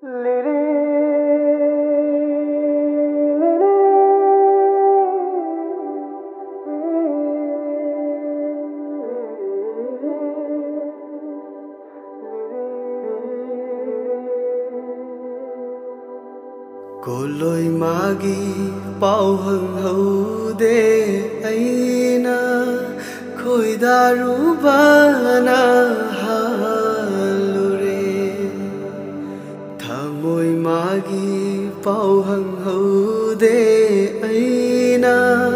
Cô lôi magi bao hằng hậu de aina khoi daru bana halure thamoi magi bao hằng hậu de aina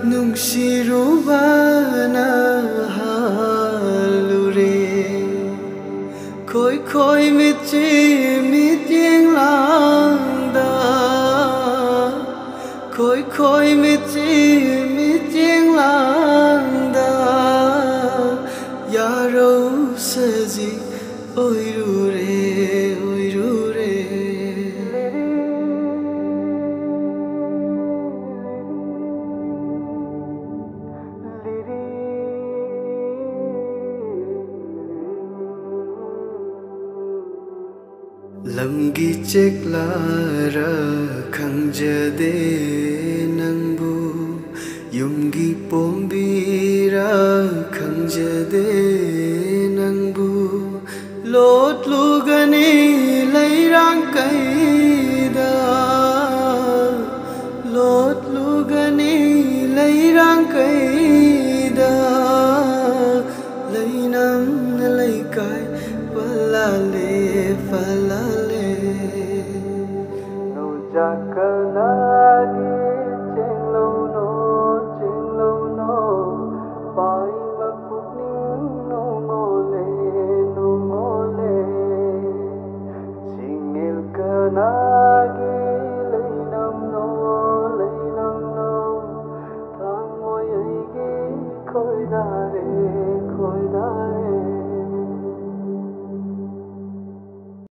nungsiru bana halure khoi khoi mit yeng lang khoi khoi mit yeng lang da yaro saji oi ru re lamgi cheklara khangjade nangbu yumgi pombira khangjade nangbu lot lugani leirang kaida lot lugani leirang kaida leinam leikai falale no jakana di chenglo no pai mapukning no ngole singil kana